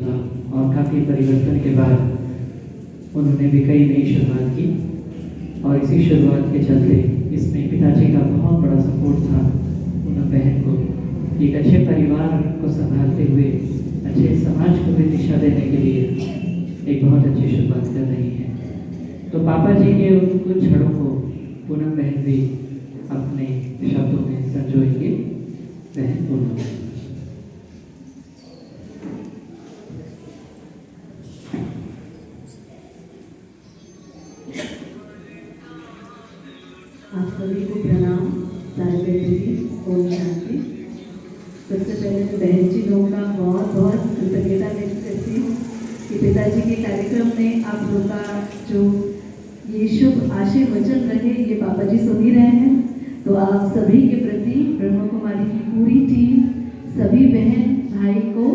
और काफ़ी परिवर्तन के बाद उन्होंने भी कई नई शुरुआत की और इसी शुरुआत के चलते इसमें पिताजी का बहुत बड़ा सपोर्ट था। उन बहन को एक अच्छे परिवार को संभालते हुए अच्छे समाज को भी दिशा देने के लिए एक बहुत अच्छी शुरुआत कर रही है। तो पापा जी के उन कुछ क्षणों को पूनम बहन भी अपने शब्दों में संजोएंगे। बहन पूनम। आप सभी को प्रणाम। सारे बेटे जी ओम शांति। सबसे पहले मैं बहन जी लोगों का बहुत बहुत कृतज्ञता व्यक्त करती हूँ कि पिताजी के कार्यक्रम में आप लोग का जो ये शुभ आशीर्वचन रहे ये पापा जी सुन ही रहे हैं। तो आप सभी के प्रति ब्रह्म कुमारी की पूरी टीम, सभी बहन भाई को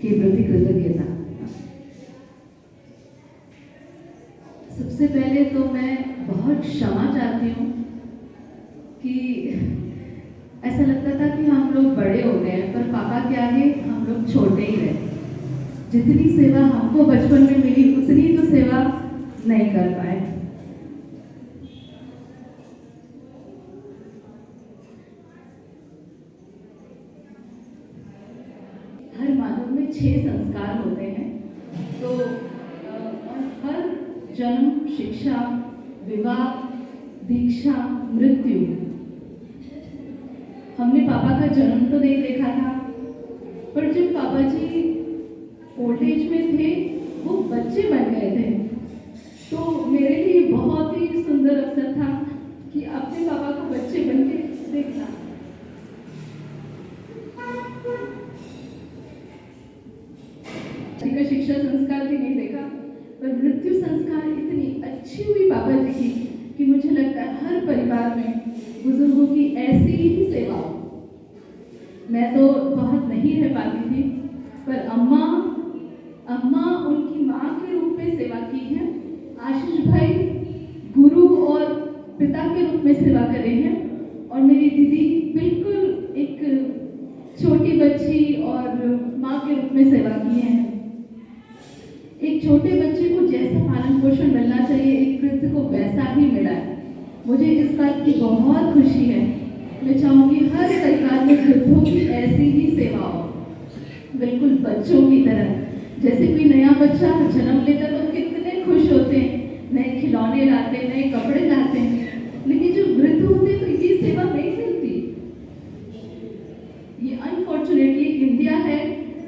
के प्रति कृतज्ञता। सबसे पहले तो मैं बहुत क्षमा चाहती हूँ कि ऐसा लगता था कि हम लोग बड़े हो गए हैं, पर पापा के आगे हम लोग छोटे ही रहे। जितनी सेवा हमको बचपन में मिली उतनी तो सेवा नहीं कर पाए। हर मानव में 6 संस्कार होते हैं। तो हर जन्म, शिक्षा, विवाह, दीक्षा, मृत्यु। हमने पापा का जन्म तो नहीं देखा था, पर जब पापा जी ओल्ड एज में थे, वो बच्चे बन गए थे, तो मेरे लिए बहुत ही सुंदर अवसर था कि अपने पापा को बच्चे बन के देखना। का शिक्षा संस्कार भी नहीं देखा, पर मृत्यु संस्कार इतनी अच्छी हुई पापा जी की कि मुझे लगता है हर परिवार में बुजुर्गों की ऐसी ही सेवा हो। मैं तो बहुत नहीं रह पाती थी, पर अम्मा उनकी माँ के रूप में सेवा की है। आशीष भाई गुरु और पिता के रूप में सेवा करे हैं, और मेरी दीदी बिल्कुल एक छोटी बच्ची और माँ के रूप में सेवा की है। एक छोटे बच्चे को जैसा पालन पोषण मिलना चाहिए, एक वृद्ध को वैसा ही मिला है। मुझे इस बात की बहुत खुशी है। मैं चाहूँगी हर परिवार में वृद्धों की ऐसी ही सेवा हो, बिल्कुल बच्चों की तरह। जैसे कोई नया बच्चा जन्म लेता तो कितने खुश होते हैं, नए खिलौने लाते हैं, नए कपड़े लाते हैं, लेकिन जो वृद्ध होते हैं तो ये सेवा नहीं मिलती। ये अनफॉर्चुनेटली इंडिया है,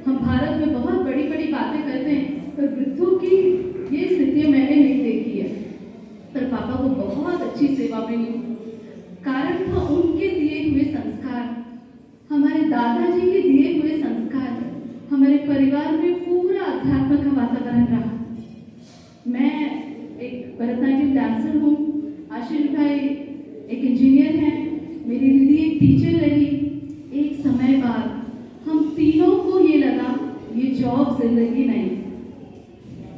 हम भारत में बहुत बड़ी बड़ी बातें करते हैं, पर वृद्धों की ये स्थिति मैंने नहीं देखी है। पर पापा को बहुत अच्छी सेवा मिली। कारण था उनके दिए हुए संस्कार, हमारे दादाजी के दिए हुए संस्कार। हमारे परिवार में पूरा अध्यात्म का वातावरण रहा। मैं एक भरतनाट्यम डांसर हूँ, आशीष भाई एक इंजीनियर हैं, मेरी दीदी एक टीचर रही। एक समय बाद हम तीनों को ये लगा ये जॉब जिंदगी नहीं,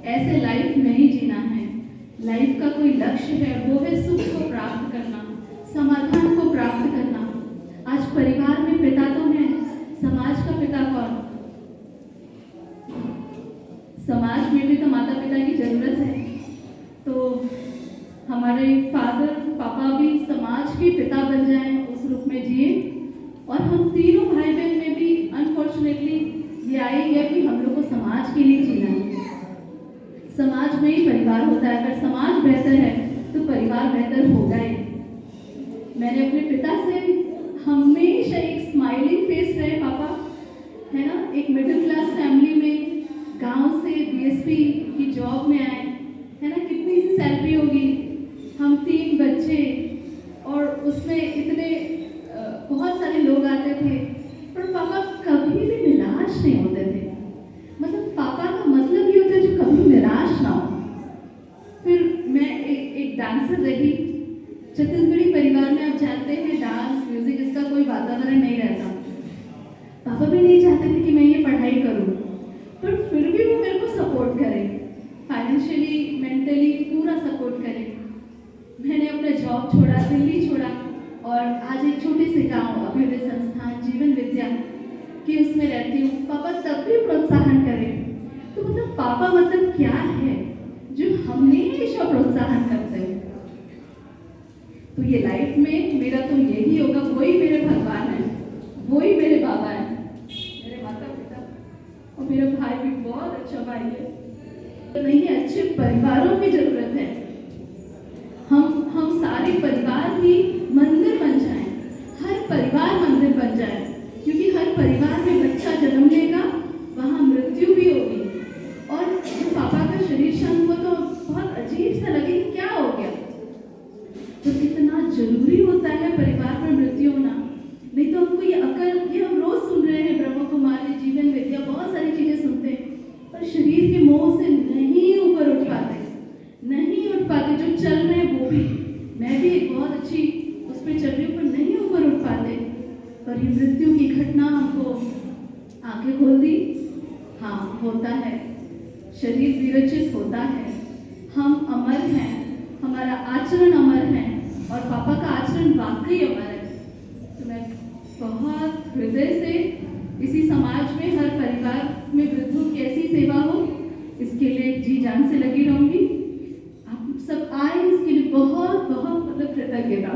ऐसे लाइफ नहीं जीना है। लाइफ का कोई लक्ष्य है, वो है सुख को प्राप्त करना, समाधान को प्राप्त करना। आज परिवार में पिता तो है, समाज का पिता कौन? समाज में भी तो माता पिता की जरूरत है। तो हमारे फादर पापा भी समाज के पिता बन जाएं, उस रूप में जिए। और हम तीनों भाई बहन में भी अनफॉर्चुनेटली ये आई है कि हम लोग को समाज के लिए जीना है। समाज में ही परिवार होता है, अगर समाज बेहतर है तो परिवार बेहतर होगा ही। मैंने अपने पिता से हमेशा एक स्माइलिंग फेस रहे पापा, है ना। एक मिडिल क्लास फैमिली में गांव से बीएसपी की जॉब में आए, है ना। कितनी सी सैलरी होगी, हम 3 बच्चे, और उसमें इतने बहुत सारे लोग आते थे, पर पापा कभी भी निराश नहीं होते थे। मतलब पापा का मतलब ये होता है जो कभी निराश ना हो। फिर मैं एक डांसर रही। छत्तीसगढ़ी परिवार में आप जानते हैं डांस म्यूजिक इसका कोई वातावरण नहीं रहता। पापा भी नहीं चाहते थे कि मैं ये पढ़ाई करूं, पर फिर भी वो मेरे को सपोर्ट करे, फाइनेंशियली मेंटली पूरा सपोर्ट करे। मैंने अपना जॉब छोड़ा, दिल्ली छोड़ा, और आज एक छोटे से गांव अभ्युदय संस्थान जीवन विद्या की उसमें रहती हूँ। पापा तब भी प्रोत्साहन करें पापा मतलब क्या है जो हमेशा प्रोत्साहन करते हैं। तो ये लाइफ में मेरा तो यही होगा, वही मेरे भगवान है, वही मेरे बाबा है, मेरे माता पिता, और मेरा भाई भी बहुत अच्छा भाई है। तो नहीं, अच्छे परिवारों की जरूरत है। हम सारे परिवार ही मंदिर बन जाएं, हर परिवार मंदिर बन जाए, क्योंकि हर परिवार में बच्चा जन्म लेगा, वहाँ मृत्यु भी होगी। और जो पापा का शरीर क्षण को तो बहुत अजीब सा लगे, क्या हो गया, तो कितना जरूरी होता है परिवार में मृत्यु होना। नहीं तो हमको ये अकल, ये हम रोज सुन रहे हैं, ब्रह्म कुमारी, जीवन विद्या, बहुत सारी चीजें सुनते हैं, पर शरीर के मोह से नहीं ऊपर उठ पाते, नहीं उठ पाते। जो चल रहे हैं वो भी, मैं भी एक बहुत अच्छी उस पर चल रही हूँ, पर नहीं ऊपर उठ पाते। पर ये मृत्यु की घटना हमको आंखें खोल दी। हाँ, होता है, शरीर विरचित होता है, हम अमर हैं, हमारा आचरण अमर है, और पापा का आचरण वाकई अमर है। तो मैं बहुत हृदय से इसी समाज में हर परिवार में वृद्धों की ऐसी सेवा हो, इसके लिए जी जान से लगी रहूंगी। आप सब आए, इसके लिए बहुत बहुत मतलब कृतज्ञता।